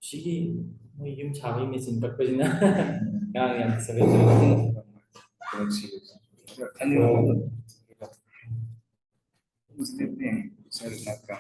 시기 뭐 이름 자음이 진박거리나 그냥 서비스 Ano Muslim din, sir, nakam.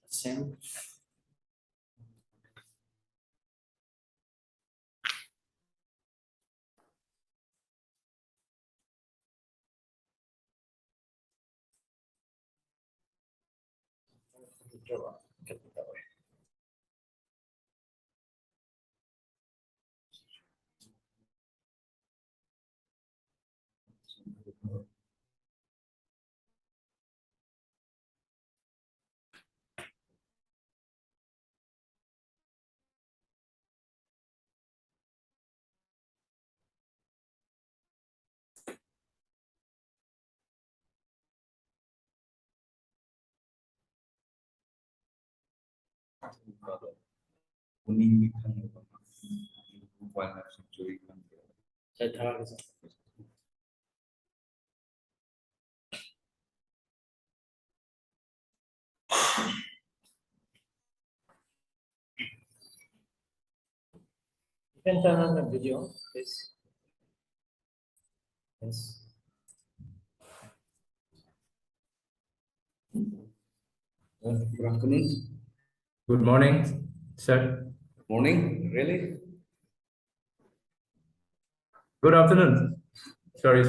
same. Coba kita tahu. Kuning kan warna century kan. Saya tahu gitu. You can turn on the video, please. Yes. Good afternoon. Good morning, sir. Morning, really? Good afternoon. Sorry.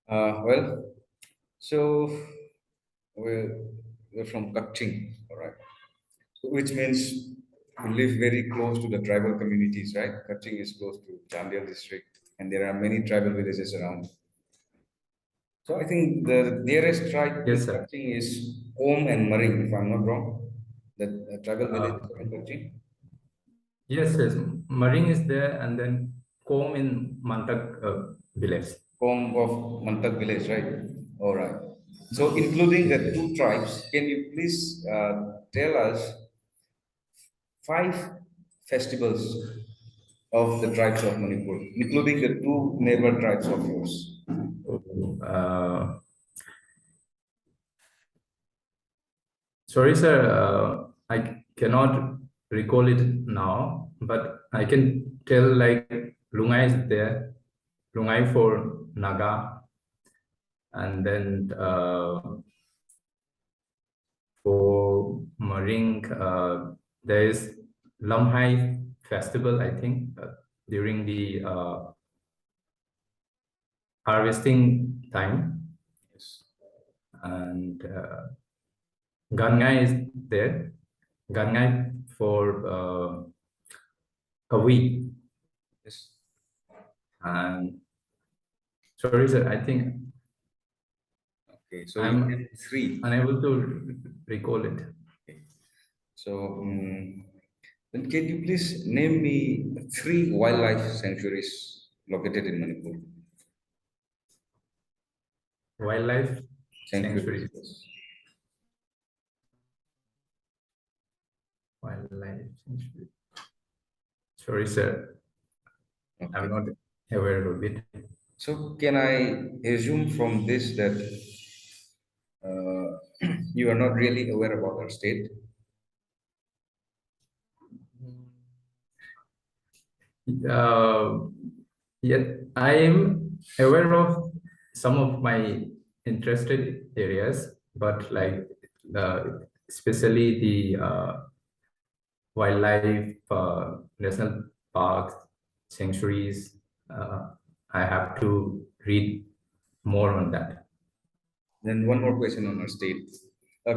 Well, so we're from Kaching, all right. So which means we live very close to the tribal communities, right? Kaching is close to Chandial district, and there are many tribal villages around. So I think the nearest tribe to Yes, sir. Kaching is Om and Maring, if I'm not wrong. The tribal village in Kaching. Yes. Maring is there, and then Kom in Mantak village. Home of Mantak village, right? All right. So, including the two tribes, can you please tell us five festivals of the tribes of Manipur, including the two neighbor tribes of yours? Uh, Sorry, sir. I cannot recall it now, but I can tell like Lungai is there, Lungai for Naga, and then for Maring, there is Lamhai festival, I think, during the harvesting time. Yes. And Gangai is there. Gangai for a week. Yes. And sorry, sir, I think Okay. So I'm you have three. unable to recall it. So, then can you please name me three wildlife sanctuaries located in Manipur? Wildlife Sanctuaries. sanctuary. Wildlife sanctuary. Sorry, sir. I'm not aware of it. So can I assume from this that you are not really aware about our state? Uh, Yet I am aware of some of my interested areas, but like especially the wildlife, national parks, sanctuaries. Uh, I have to read more on that. Then one more question on our state.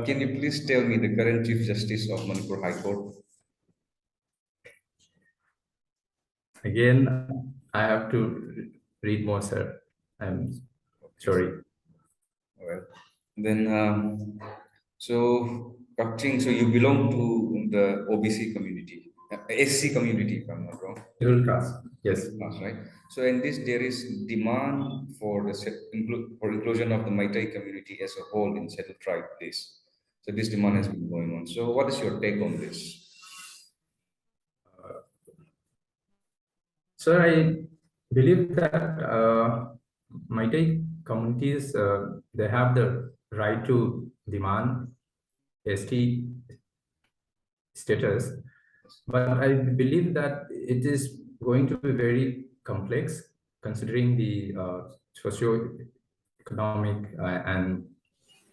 Can you please tell me the current Chief Justice of Manipur High Court? Again, I have to read more, sir. I'm sorry. Well, then, so Kakching, so you belong to the OBC community, SC community, if I'm not wrong. Middle class. Yes. Class, right? So in this, there is demand for the for inclusion of the Maitai community as a whole in settled tribe place. So this demand has been going on. So what is your take on this? Sir, I believe that Meitei communities they have the right to demand ST status, but I believe that it is going to be very complex considering the socio-economic and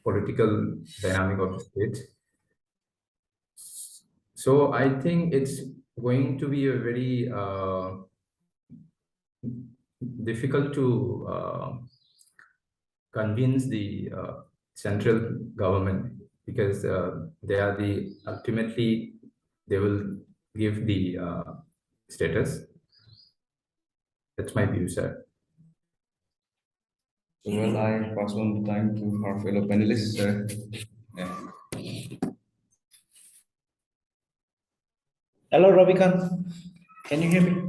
political dynamic of the state. So I think it's going to be a very difficult to convince the central government because they are the ultimately they will give the status. That's my view, sir. Well, I pass on the time to our fellow panelists. Yeah. Hello, Ravikan. Can you hear me?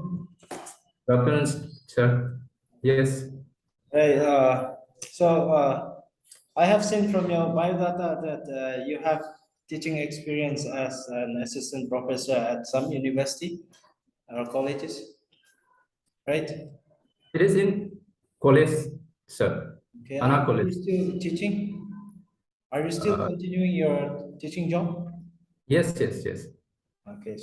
Doctors, sir. Yes. Right. I have seen from your biodata that you have teaching experience as an assistant professor at some university or colleges, right? It is in college, sir. Okay. Anna Are you College. still teaching? Are you still Uh, continuing your teaching job? yes, yes, yes. Okay.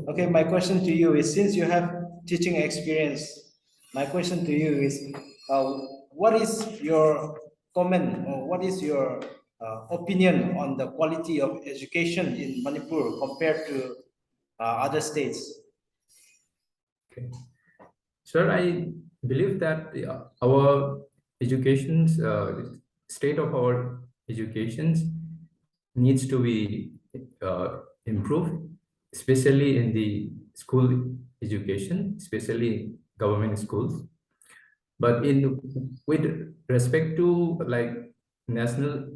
Okay. My question to you is, since you have teaching experience, my question to you is, uh, what is your comment or what is your opinion on the quality of education in Manipur compared to other states? Okay. Sir, I believe that our education's state of our educations needs to be improved, especially in the school education, especially government schools. But in with respect to like national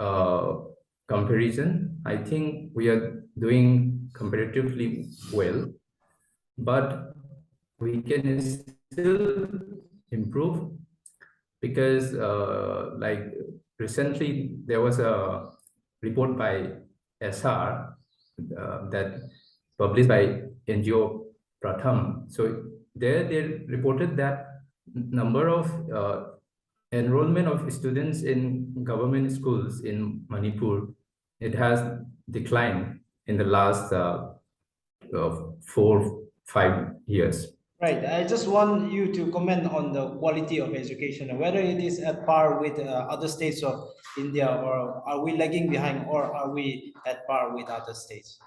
uh, comparison, I think we are doing comparatively well, but we can still improve because like recently there was a report by SR that published by NGO Pratham. So there they reported that number of enrollment of students in government schools in Manipur, it has declined in the last 4-5 years. Right. I just want you to comment on the quality of education, and whether it is at par with other states of India, or are we lagging behind, or are we at par with other states?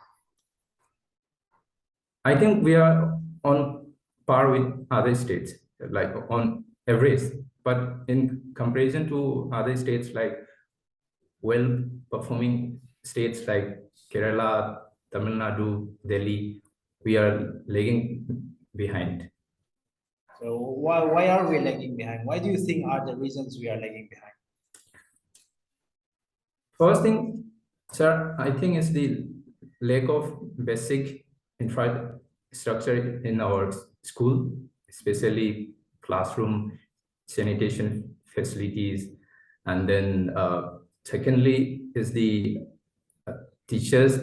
I think we are on par with other states, like on average. But in comparison to other states, like well-performing states like Kerala, Tamil Nadu, Delhi, we are lagging behind. So why are we lagging behind? Why do you think are the reasons we are lagging behind? First thing, sir, I think is the lack of basic infrastructure in our school, especially classroom, sanitation facilities, and then secondly is the teachers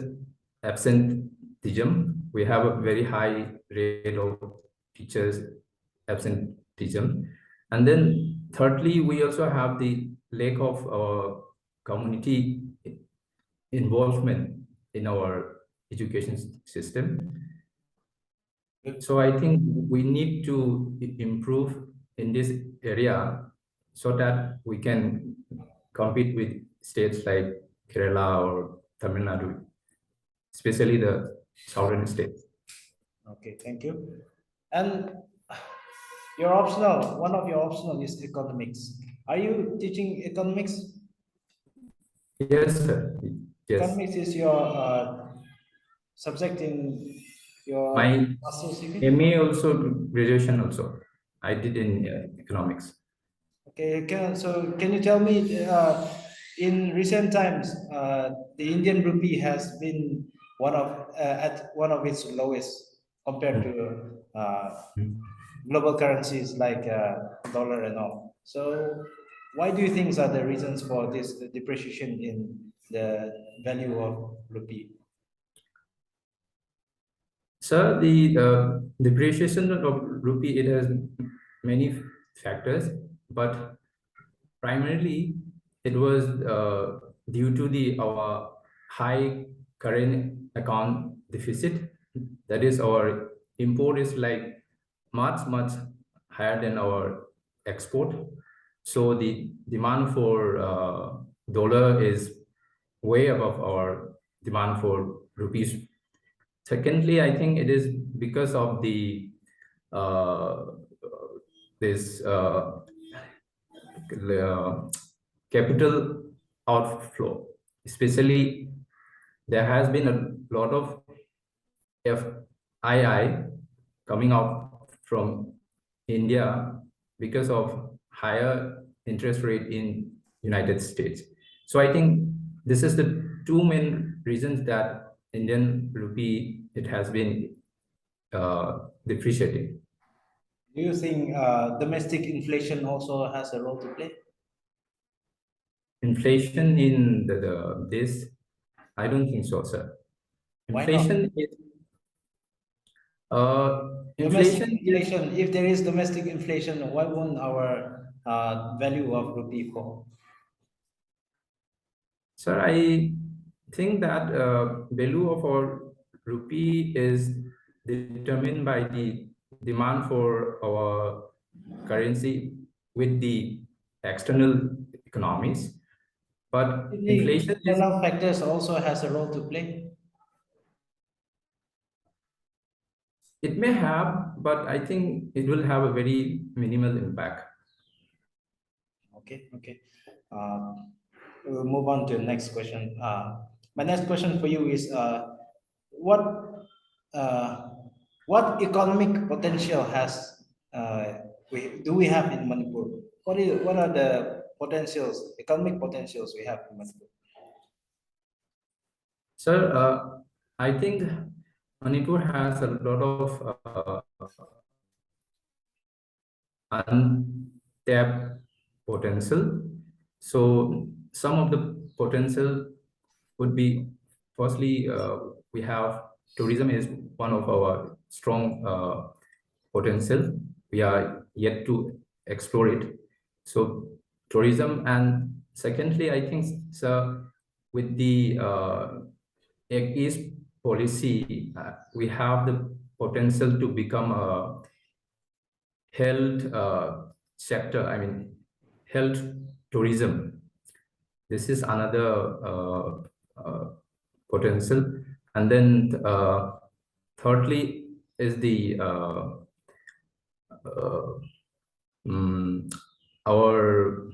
absenteeism. We have a very high rate of teachers absenteeism. And then thirdly, we also have the lack of community involvement in our education system. So I think we need to improve in this area so that we can compete with states like Kerala or Tamil Nadu, especially the southern states. Okay, thank you. And your optional, one of your optional is economics. Are you teaching economics? Yes, sir. Yes. Economics is your subject in your My master's degree? MA also, graduation also, I did in economics. Okay, so can you tell me, in recent times, the Indian rupee has been at one of its lowest compared to Mm. global currencies like dollar and all. So, why do you think are the reasons for this depreciation in the value of rupee? Sir, the depreciation of rupee, it has many factors, but primarily it was due to the our high current account deficit. That is, our import is like much higher than our export. So the demand for dollar is way above our demand for rupees. Secondly, I think it is because of the uh, this uh, capital outflow. Especially, there has been a lot of FII coming out from India because of higher interest rate in United States. So I think this is the two main reasons that Indian rupee, it has been depreciating. Do you think domestic inflation also has a role to play? Inflation in this, I don't think so, sir. Why not? Inflation is Domestic inflation is inflation, if there is domestic inflation, why won't our value of rupee fall? Sir, I think that value of our rupee is determined by the demand for our currency with the external economies. But Do you think inflation is, internal factors also has a role to play? it may have, but I think it will have a very minimal impact. Okay, okay. We'll move on to the next question. My next question for you is what uh, what economic potential do we have in Manipur? What are the economic potentials we have in Manipur? Sir, I think Manipur has a lot of untapped potential. So some of the potential would be, firstly, we have tourism is one of our strong potential. We are yet to explore it. So tourism, and secondly, I think, sir, with the Act East policy, we have the potential to become a health sector, I mean, health tourism. This is another potential. And then thirdly is the uh, mm, our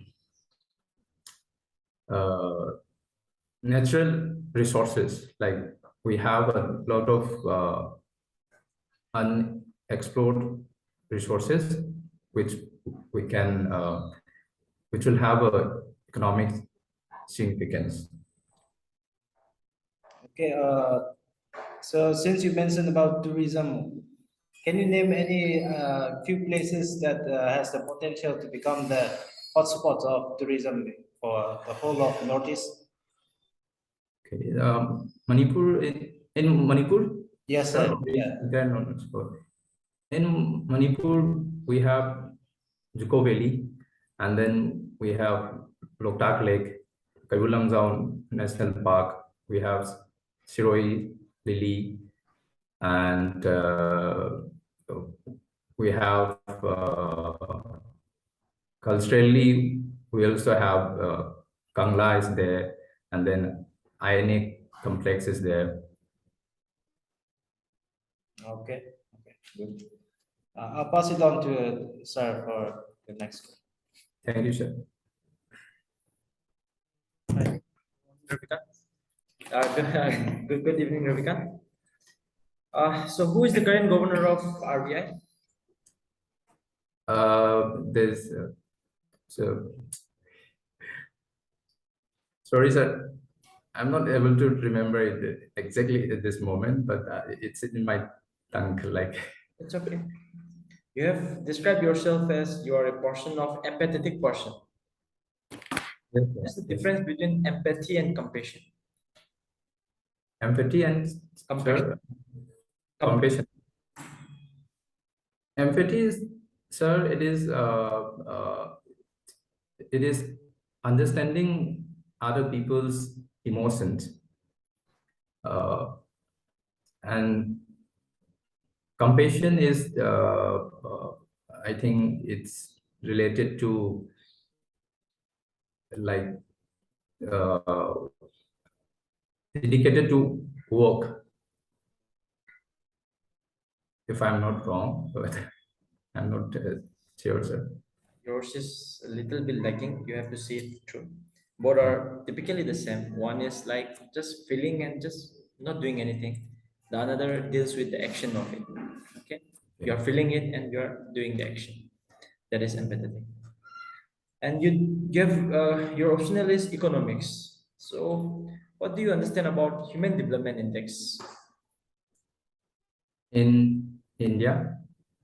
uh, natural resources. Like we have a lot of unexplored resources, which we can, which will have a economic significance. Okay, so since you mentioned about tourism, can you name any few places that has the potential to become the hotspots of tourism for the whole of Northeast? Okay, Manipur, in Manipur, Yes, sir, sir. or Yeah. in entire Northeast? In Manipur, we have Juko Valley, and then we have Loktak Lake, Kaivulamjaun National Park. We have Shiroi Lily, and we have culturally, we also have Kangla is there, and then Ionic complex is there. Okay. Okay. Good. I'll pass it on to sir for the next one. Thank you, sir. Ravikan. Good evening, Ravikan. So who is the current governor of RBI? There's so sorry, sir. I'm not able to remember it exactly at this moment, but it's in my tongue. Like, It's okay. You have described yourself as you are a person of empathetic person. yes, What's the yes. difference between empathy and compassion? Empathy and Compassion. sir, compassion. Empathy is, sir, it is understanding other people's emotions, and compassion is, I think it's related to like uh, dedicated to work, if I'm not wrong, but I'm not sure, sir. Yours is a little bit lacking. You have to see it through. Both are typically the same. One is like just feeling and just not doing anything. The another deals with the action of it. Okay. You are feeling it and you are doing the action. That is empathetic. And you give your optional is economics. So what do you understand about human development index? In India,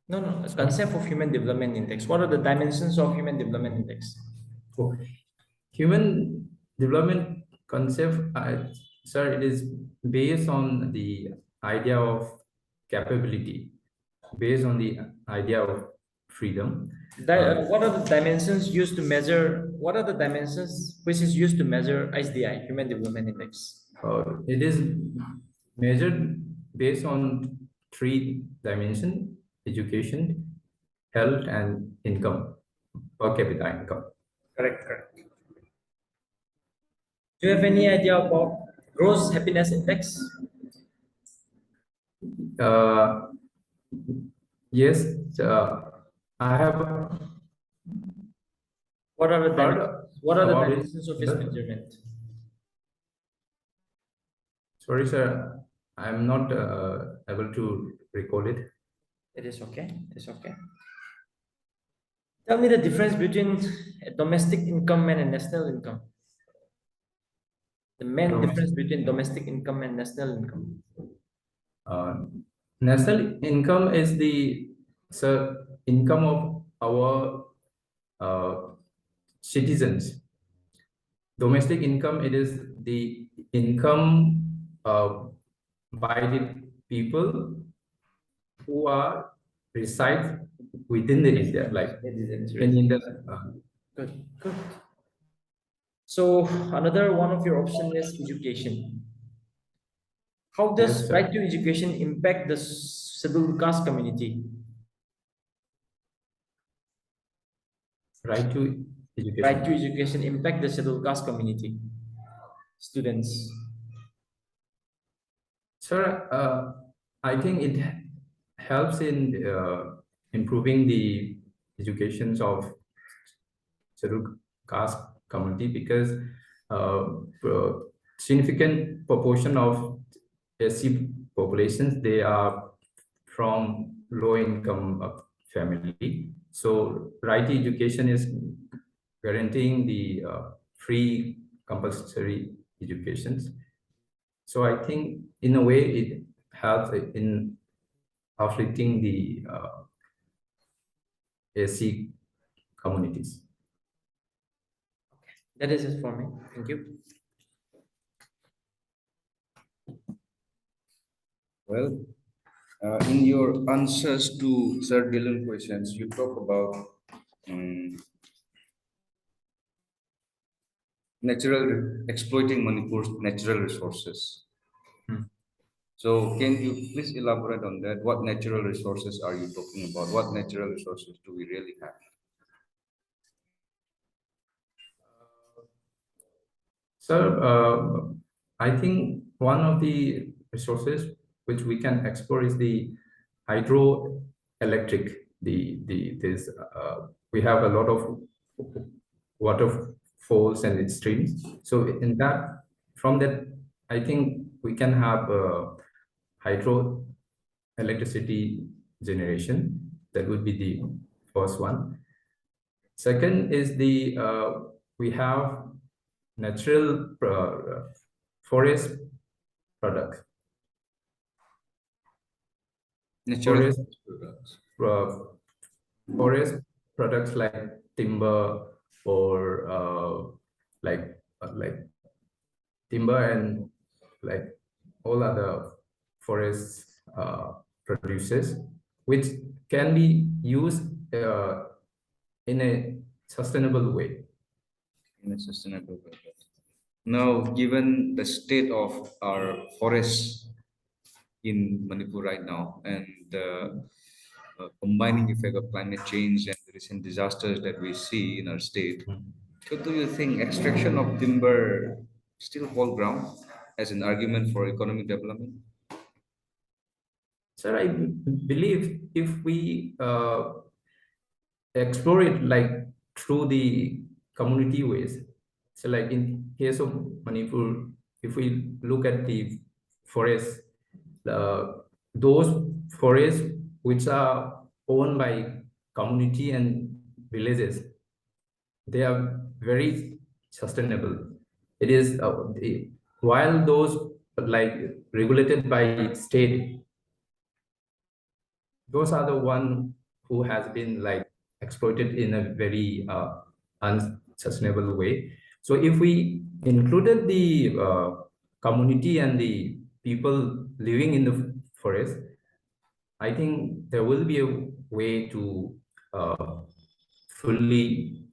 No, the sir. concept of human development index. What are the dimensions of human development index? Oh, human development concept, sir, it is based on the idea of capability, based on the idea of freedom. What are the dimensions used to measure? What are the dimensions which is used to measure HDI, Human Development Index? It is measured based on three dimensions: education, health, and income, per capita income. Correct. Do you have any idea about gross happiness index? Uh, yes, I have What are the heard what are the about it. dimensions of its measurement? Sorry, sir, I'm not able to recall it. It is okay. It is okay. Tell me the difference between a domestic income and a national income. The main No. difference between domestic income and national income. Uh, National income is the, sir, income of our citizens. Domestic income, it is the income by the people who are reside within the India, like in India. Good. So another one of your option is education. How Yes, does right sir. to education impact the scheduled caste community? Right to Right to education. education impact the scheduled caste community students. Sir, I think it helps in improving the educations of scheduled caste community, because significant proportion of SC populations, they are from low income family. So right to education is guaranteeing the free compulsory educations. So I think in a way it helps in afflicting the SC communities. That is it for me. Thank you. Well, In your answers to Sir Dylan questions, you talk about um, exploiting Manipur's natural resources. Hmm. So, can you please elaborate on that? What natural resources are you talking about? What natural resources do we really have? So, I think one of the resources which we can explore is the hydroelectric. The this We have a lot of waterfalls and its streams. So in that, from that, I think we can have hydro electricity generation. That would be the first one. Second is the we have natural forest products. Natural Forest products. uh, forest products like timber or like timber and like all other forest produces, which can be used in a sustainable way. In a sustainable way. Now, given the state of our forests in Manipur right now and the combining effect of climate change and the recent disasters that we see in our state, so do you think extraction of timber still hold ground as an argument for economic development? So I believe if we explore it like through the community ways. So like in case of Manipur, if we look at the forests, those forests which are owned by community and villages, they are very sustainable. It is while those like regulated by state, those are the one who has been like exploited in a very unsustainable way. So if we included the community and the people living in the forest, I think there will be a way to uh, fully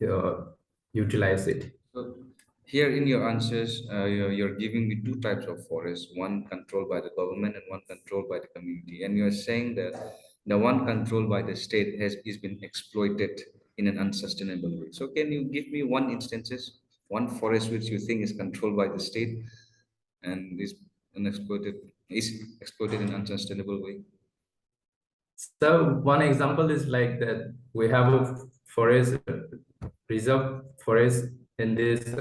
uh, utilize it. So here in your answers, you're giving me two types of forests, one controlled by the government and one controlled by the community. And you're saying that the one controlled by the state has is been exploited in an unsustainable way. So can you give me one instances, one forest which you think is controlled by the state and unexploited is exploited in an unsustainable way? So one example is like that we have a forest reserve forest in this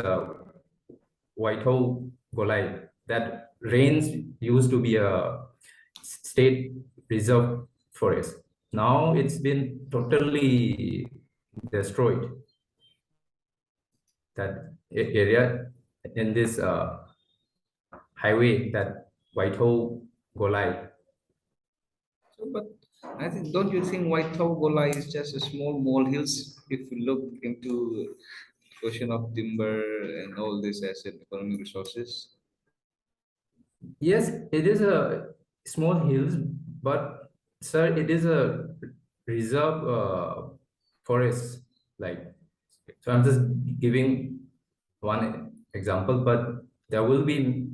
Whitehall Golai. That range used to be a state reserve forest. Now it's been totally destroyed. That area in this highway, that Whitehall Golai. So, but I think, don't you think White Gola is just a small molehills if you look into question of timber and all this as an economic resources? Yes, it is a small hills, but sir, it is a reserve forest. Like, so I'm just giving one example, but there will be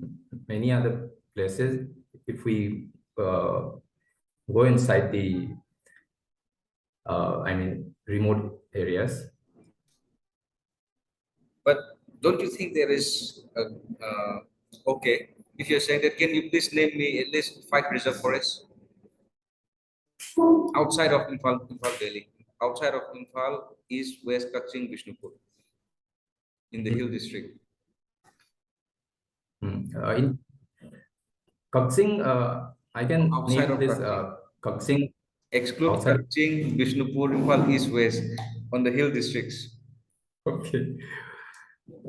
many other places if we go inside the, remote areas. But don't you think there is okay? If you're saying that, can you please name me at least five reserve forests outside of Imphal Delhi, outside of Imphal, East, West, Kaching, Bishnupur, in the Hill District, In Kaksing, I can outside name of this Kaching. Kaksing Exclude outside. Kaching, Bishnupur, Imphal, East, West, on the Hill Districts. Okay.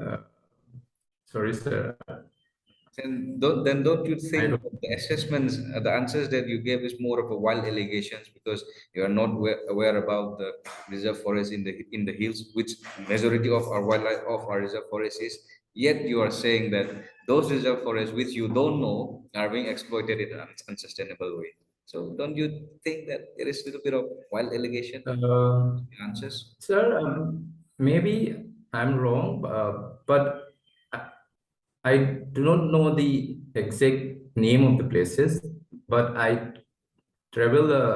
Uh, Sorry, sir. Then don't you I think don't. that the assessments, the answers that you gave is more of a wild allegations because you are not aware about the reserve forest in the hills, which majority of our wildlife of our reserve forest is. Yet you are saying that those reserve forests which you don't know are being exploited in an unsustainable way. So don't you think that there is a little bit of wild allegation in Uh, the answers? Sir, maybe I'm wrong, but I, I do not know the exact name of the places, but I travel a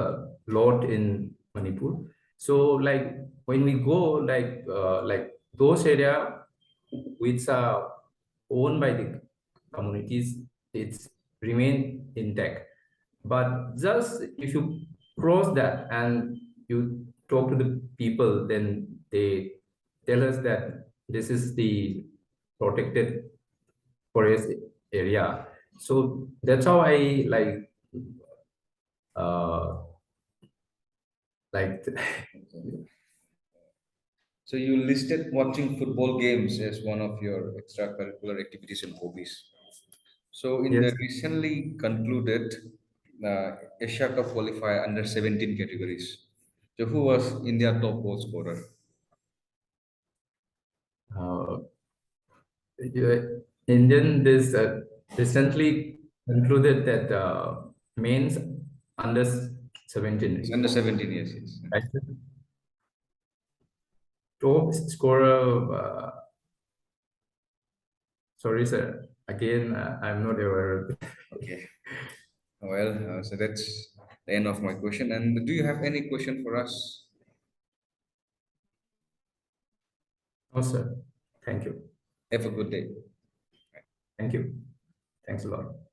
lot in Manipur. So like when we go like those area which are owned by the communities, it's remain intact. But just if you cross that and you talk to the people, then they tell us that this is the protected forest area. So that's how I uh like So you listed watching football games as one of your extracurricular activities and hobbies. So in the yes. recently concluded Asia Cup qualifier under 17 categories, so who was India top goal scorer? Uh, Indian this recently concluded that men's under It's 17, under 17 years, yes. right? Top scorer. Sorry, sir. Again, I'm not aware. Okay. Well, so that's the end of my question. And do you have any question for us? No, sir. Thank you. Have a good day. Thank you. Thanks a lot.